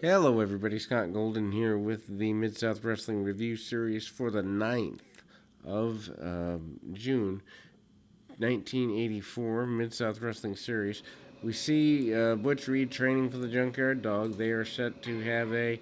Hello, everybody. Scott Golden here with the Mid South Wrestling Review Series for the 9th of June, 1984, Mid South Wrestling Series. We see Butch Reed training for the Junkyard Dog. They are set to have a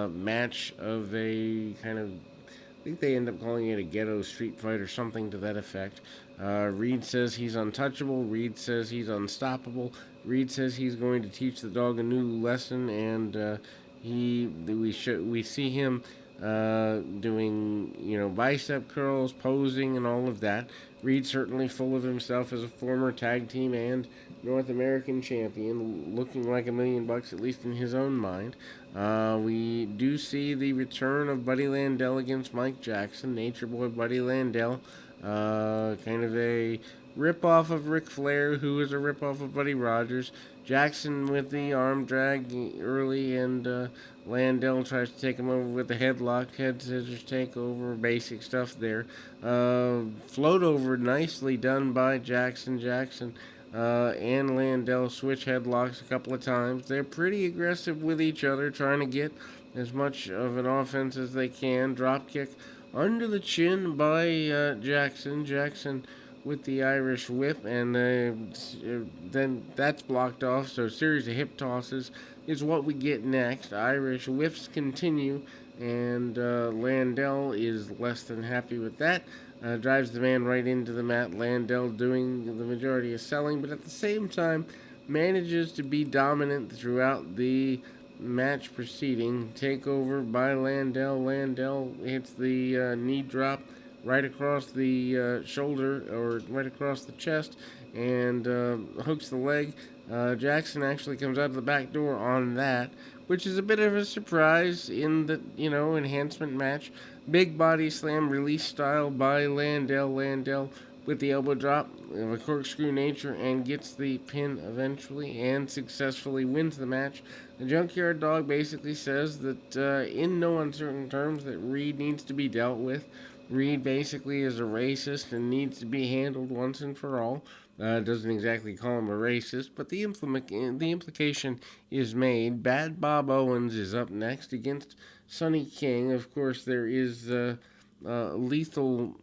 match of a kind of, I think they end up calling it a ghetto street fight or something to that effect. Reed says he's untouchable. Reed says he's unstoppable. Reed says he's going to teach the dog a new lesson, and we see him doing bicep curls, posing, and all of that. Reed certainly full of himself as a former tag team and North American champion, looking like $1,000,000 at least in his own mind. We do see the return of Buddy Landel against Mike Jackson, Nature Boy Buddy Landel, kind of a rip-off of Ric Flair, who is a rip-off of Buddy Rogers. Jackson with the arm drag early, and Landell tries to take him over with the headlock, head scissors takeover, basic stuff there. Float over nicely done by Jackson. Jackson and Landell switch headlocks a couple of times. They're pretty aggressive with each other, trying to get as much of an offense as they can. Drop kick under the chin by Jackson. Jackson with the Irish whip, and then that's blocked off. So a series of hip tosses is what we get next. Irish whiffs continue, and Landell is less than happy with that. Drives the man right into the mat. Landell doing the majority of selling, but at the same time manages to be dominant throughout the match proceeding. Takeover by Landell. Landell hits the knee drop right across the shoulder or right across the chest and hooks the leg. Jackson actually comes out of the back door on that, which is a bit of a surprise in the enhancement match. Big body slam release style by Landell. Landell with the elbow drop of a corkscrew nature and gets the pin eventually and successfully wins the match. The Junkyard Dog basically says that in no uncertain terms that Reed needs to be dealt with. Reed basically is a racist and needs to be handled once and for all. Doesn't exactly call him a racist, but the implication is made. Bad Bob Owens is up next against Sonny King. Of course, there is lethal,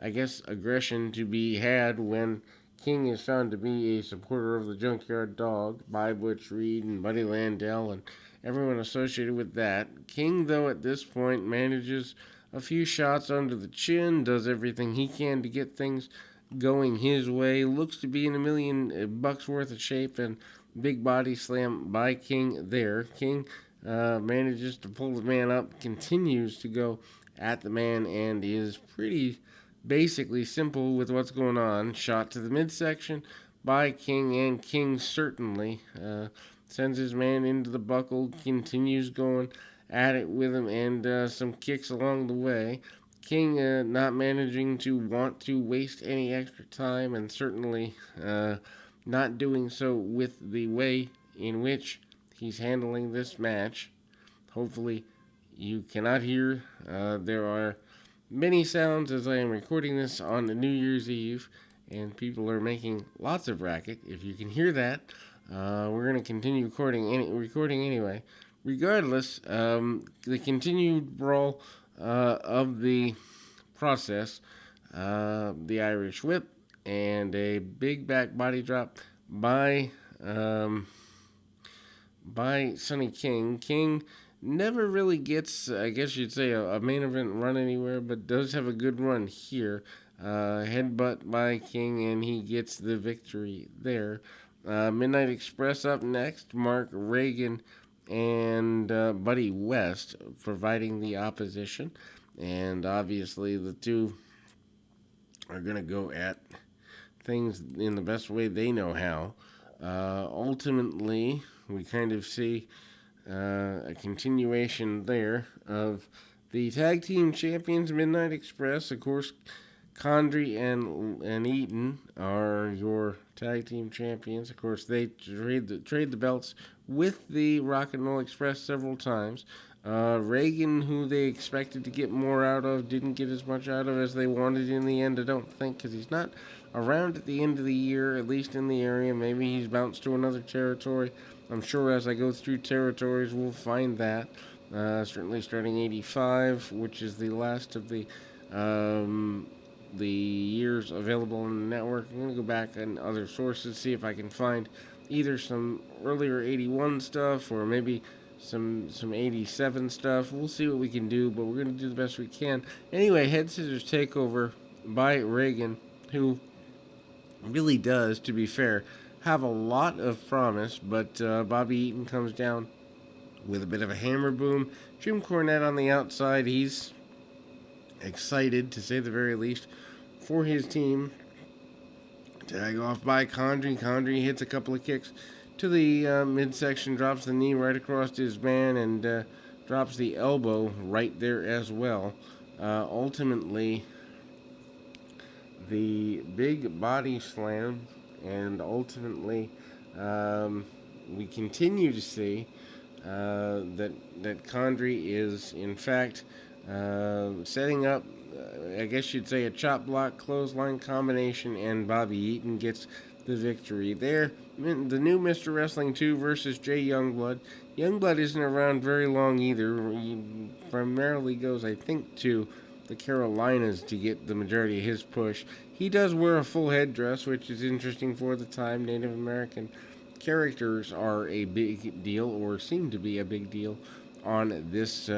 aggression to be had when King is found to be a supporter of the Junkyard Dog by Butch Reed and Buddy Landell and everyone associated with that. King, though, at this point manages a few shots under the chin, does everything he can to get things going his way, looks to be in $1,000,000 worth of shape, and big body slam by King there. King manages to pull the man up, continues to go at the man, and is pretty basically simple with what's going on. Shot to the midsection by King, and King certainly sends his man into the buckle, continues going at it with him, and some kicks along the way. King not managing to want to waste any extra time, and certainly not doing so with the way in which he's handling this match. Hopefully, you cannot hear. There are many sounds as I am recording this on New Year's Eve, and people are making lots of racket. If you can hear that, we're going to continue recording anyway. Regardless, the continued brawl of the process, the Irish whip, and a big back body drop by Sonny King. King never really gets, I guess you'd say, a main event run anywhere, but does have a good run here. Headbutt by King, and he gets the victory there. Midnight Express up next. Mark Reagan and Buddy West providing the opposition. And obviously, the two are going to go at things in the best way they know how. Ultimately, we kind of see a continuation there of the tag team champions, Midnight Express. Of course, Condrey and Eaton are your tag team champions. Of course, they trade the belts with the Rock and Roll Express several times. Reagan, who they expected to get more out of, didn't get as much out of as they wanted in the end, I don't think, because he's not around at the end of the year, at least in the area. Maybe he's bounced to another territory. I'm sure as I go through territories, we'll find that. Certainly starting 85, which is the last of the years available on the network. I'm going to go back and other sources, see if I can find either some earlier 81 stuff or maybe some 87 stuff. We'll see what we can do, but we're going to do the best we can. Anyway, Head Scissors Takeover by Reagan, who really does, to be fair, have a lot of promise, but Bobby Eaton comes down with a bit of a hammer boom. Jim Cornette on the outside, he's excited, to say the very least, for his team. Tag off by Condrey. Condrey hits a couple of kicks to the midsection, drops the knee right across his man, and drops the elbow right there as well. Ultimately, the big body slam, and ultimately, we continue to see that Condrey is, in fact, setting up, I guess you'd say, a chop block clothesline combination, and Bobby Eaton gets the victory there. The new Mr. Wrestling 2 versus Jay Youngblood. Youngblood isn't around very long either. He primarily goes, I think, to the Carolinas to get the majority of his push. He does wear a full headdress, which is interesting for the time. Native American characters are a big deal, or seem to be a big deal, on this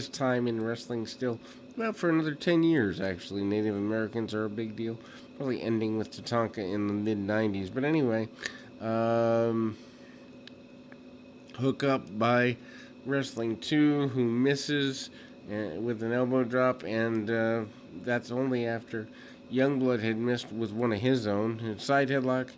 time in wrestling still. Well, for another 10 years, actually, Native Americans are a big deal. Probably ending with Tatanka in the mid-90s. But anyway, hook up by Wrestling 2, who misses with an elbow drop, and that's only after Youngblood had missed with one of his own. Side headlock,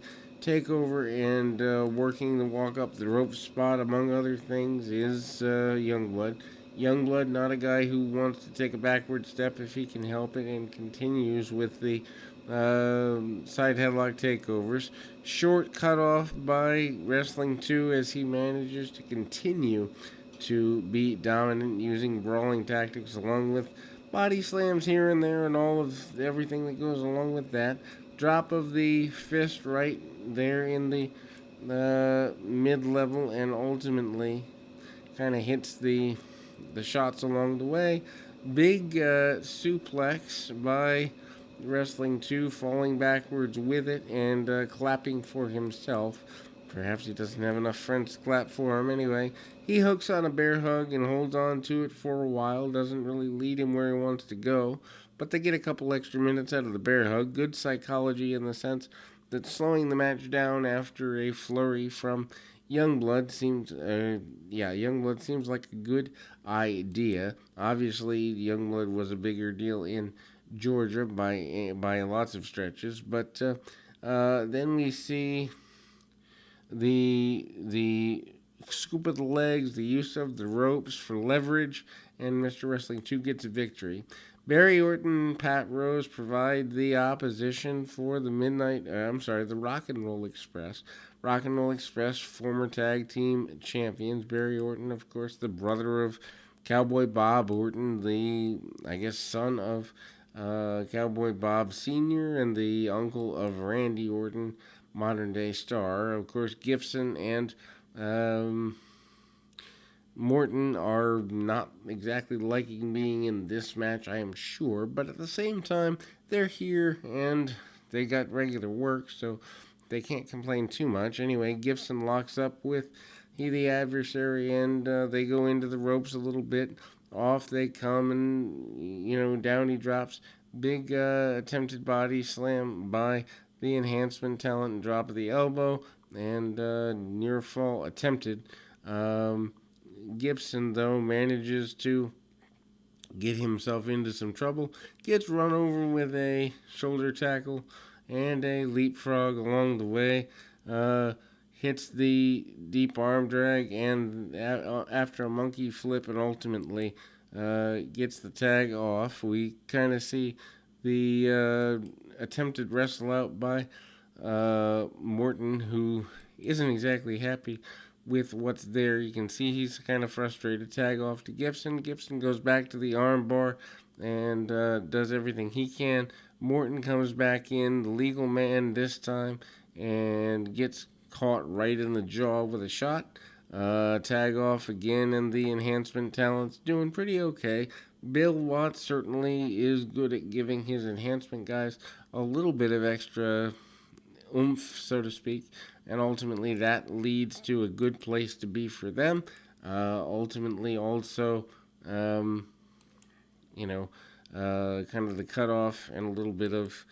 takeover, and working the walk up the rope spot, among other things, is Youngblood. Youngblood, not a guy who wants to take a backward step if he can help it, and continues with the side headlock takeovers. Short cut off by Wrestling 2 as he manages to continue to be dominant using brawling tactics along with body slams here and there and all of everything that goes along with that. Drop of the fist right there in the mid-level, and ultimately kind of hits the shots along the way. Big suplex by Wrestling 2, falling backwards with it and clapping for himself. Perhaps he doesn't have enough friends to clap for him. Anyway, he hooks on a bear hug and holds on to it for a while. Doesn't really lead him where he wants to go, but they get a couple extra minutes out of the bear hug. Good psychology in the sense that slowing the match down after a flurry from Youngblood seems like a good idea. Obviously, Youngblood was a bigger deal in Georgia by lots of stretches, but then we see the scoop of the legs, the use of the ropes for leverage, and Mr. Wrestling 2 gets a victory. Barry Orton and Pat Rose provide the opposition for the the Rock and Roll Express. Rock and Roll Express, former tag team champions. Barry Orton, of course, the brother of Cowboy Bob Orton, the, I guess, son of Cowboy Bob Sr., and the uncle of Randy Orton, modern day star. Of course, Gibson and Morton are not exactly liking being in this match, I am sure, but at the same time, they're here and they got regular work, so they can't complain too much. Anyway, Gibson locks up with the adversary, and they go into the ropes a little bit. Off they come, and down he drops. Big attempted body slam by the enhancement talent, and drop of the elbow, and near fall attempted. Gibson, though, manages to get himself into some trouble, gets run over with a shoulder tackle and a leapfrog along the way, hits the deep arm drag, and after a monkey flip, and ultimately gets the tag off. We kind of see the attempted wrestle out by Morton, who isn't exactly happy with what's there. You can see he's kind of frustrated. Tag off to Gibson. Gibson goes back to the arm bar and does everything he can. Morton comes back in, the legal man this time, and gets caught right in the jaw with a shot. Tag off again, and the enhancement talent's doing pretty okay. Bill Watts certainly is good at giving his enhancement guys a little bit of extra oomph, so to speak, and ultimately that leads to a good place to be for them. Ultimately, also, um, kind of the cutoff and a little bit of,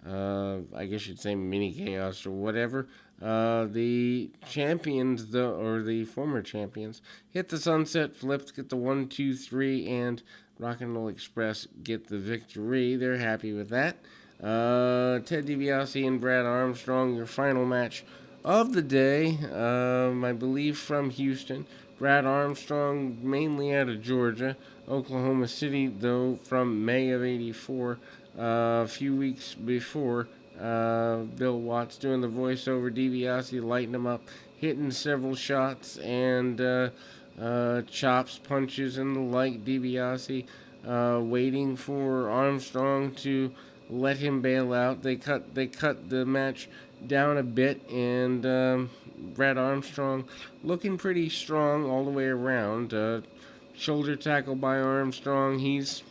I guess you'd say, mini chaos or whatever. The champions, or the former champions, hit the sunset flips, get the 1, 2, 3, and Rock and Roll Express get the victory. They're happy with that. Ted DiBiase and Brad Armstrong, your final match of the day, I believe from Houston. Brad Armstrong, mainly out of Georgia. Oklahoma City, though, from May of '84, a few weeks before. Bill Watts doing the voiceover, DiBiase lighting him up, hitting several shots and chops, punches, and the like. DiBiase waiting for Armstrong to let him bail out. They cut the match down a bit, and Brad Armstrong looking pretty strong all the way around. Shoulder tackle by Armstrong. He's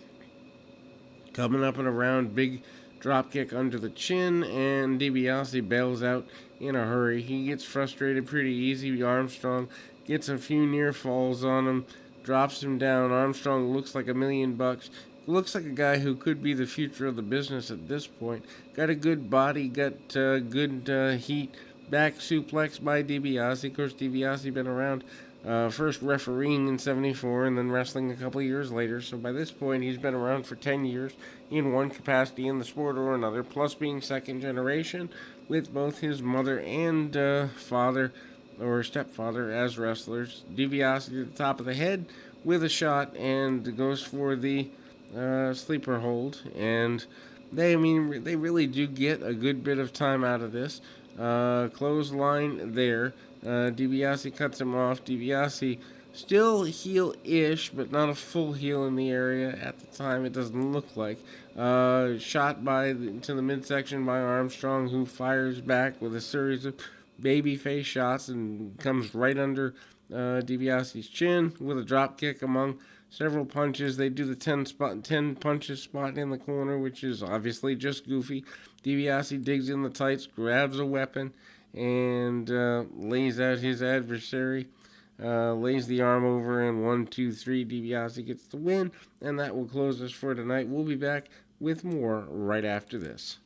coming up and around. Big drop kick under the chin, and DiBiase bails out in a hurry. He gets frustrated pretty easy. Armstrong gets a few near falls on him, drops him down. Armstrong looks like $1,000,000. Looks like a guy who could be the future of the business at this point. Got a good body, got good heat. Back suplex by DiBiase. Of course, DiBiase been around. First refereeing in '74 and then wrestling a couple years later. So by this point, he's been around for 10 years in one capacity in the sport or another, plus being second generation with both his mother and father or stepfather as wrestlers. DiBiase to the top of the head with a shot and goes for the sleeper hold. And they really do get a good bit of time out of this. Clothesline there. DiBiase cuts him off. DiBiase still heel-ish, but not a full heel in the area at the time. It doesn't look like. Shot to the midsection by Armstrong, who fires back with a series of babyface shots and comes right under DiBiase's chin with a drop kick among several punches. They do the 10 punches spot in the corner, which is obviously just goofy. DiBiase digs in the tights, grabs a weapon, and lays out his adversary. Lays the arm over, and 1, 2, 3, DiBiase gets the win, and that will close us for tonight. We'll be back with more right after this.